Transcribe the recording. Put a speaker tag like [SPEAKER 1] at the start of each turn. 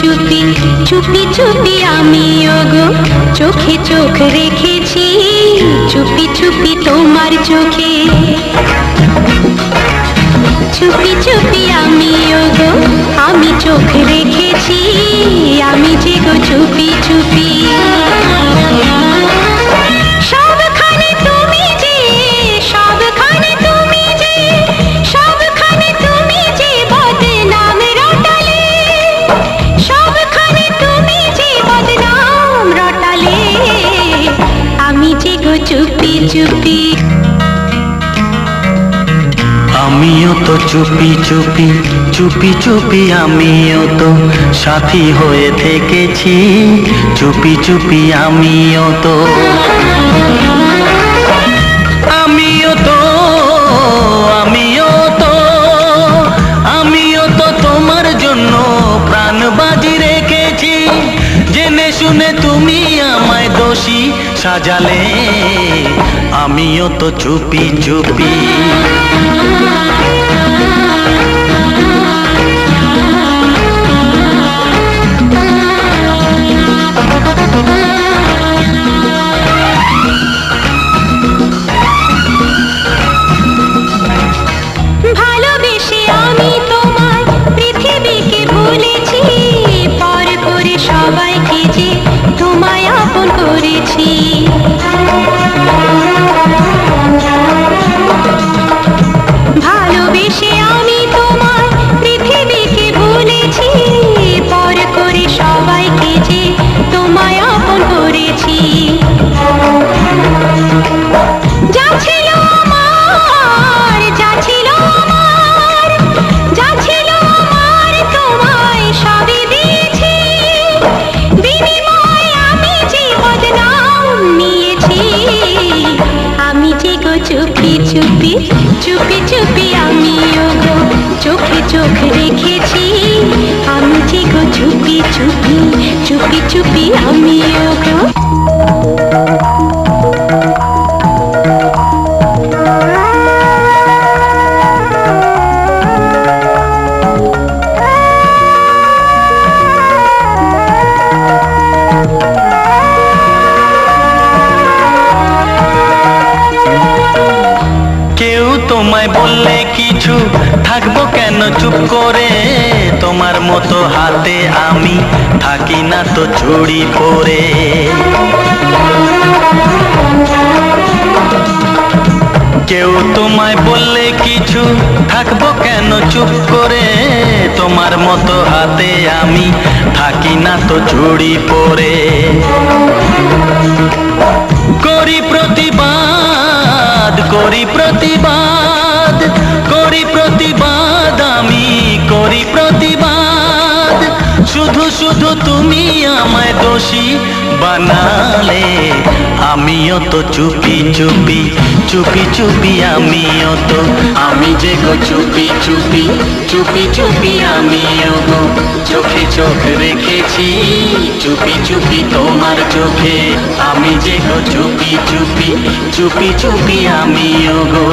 [SPEAKER 1] চুপি চুপি চুপি আমিও গো চোখে চোখ রেখেছি, চুপি চুপি তোমার চোখে। চুপি চুপি আমিও গো আমি চোখ রেখেছি, আমি যে গো চুপি চুপি। সবখানে তুমি যে, সবখানে তুমি যে, সবখানে তুমি যে বদনাম রটালে, সবখানে তুমি যে বদনাম রটালে, আমি যে গো চুপি চুপি।
[SPEAKER 2] আমিও তো চুপি চুপি চুপি চুপি আমিও তো সাথী হয়ে থেকেছি, চুপি চুপি আমিও তো। আমিও তো আমিও তো আমিও তো তোমার জন্য প্রাণ বাজি রেখেছি, জেনে শুনে তুমি আমায় দোষী সাজালে, আমিও তো চুপি চুপি।
[SPEAKER 1] ভালোবেসে আমি তোমায় পৃথিবীকে ভুলেছি, পর করে সবাইকে যে তোমায় আপন করেছি। ভালোবেসে আমি তোমায় পৃথিবীকে ভুলেছি, পর করে সবাইকে যে তোমায় আপন করেছি। যা ছিল আমার, যা ছিল আমার, যা ছিল আমার তোমায় সবই দিয়েছি, বিনিময়ে আমি যে বদনাম নিয়েছি, আমি যে গো চুপি চুপি চুপি চুপি আমিও গো চোখে চোখ রেখেছি, আমি যে গো চুপি চুপি চুপি চুপি আমিও গো।
[SPEAKER 2] কেউ তোমায় বললে কিছু থাকবো কেন চুপ করে, তোমার মতো হাতে আমি থাকি না তো চুড়ি পরে। কেউ তোমায় বললে কিছু থাকবো কেন চুপ করে, তোমার মতো হাতে আমি থাকি না তো চুড়ি পরে। করি প্রতিবাদ, করি প্রতিবাদ, করি প্রতিবাদ, আমি করি প্রতিবাদ, শুধু শুধু তুমি আমায় দোষী বানালে, আমিও তো চুপি চুপি চুপি চুপি আমিও তো। আমি যে গো চুপি চুপি চুপি চুপি আমিও গো চোখে চোখ রেখেছি, চুপি চুপি তোমার চোখে, আমি যে গো চুপি চুপি চুপি চুপি আমিও গো।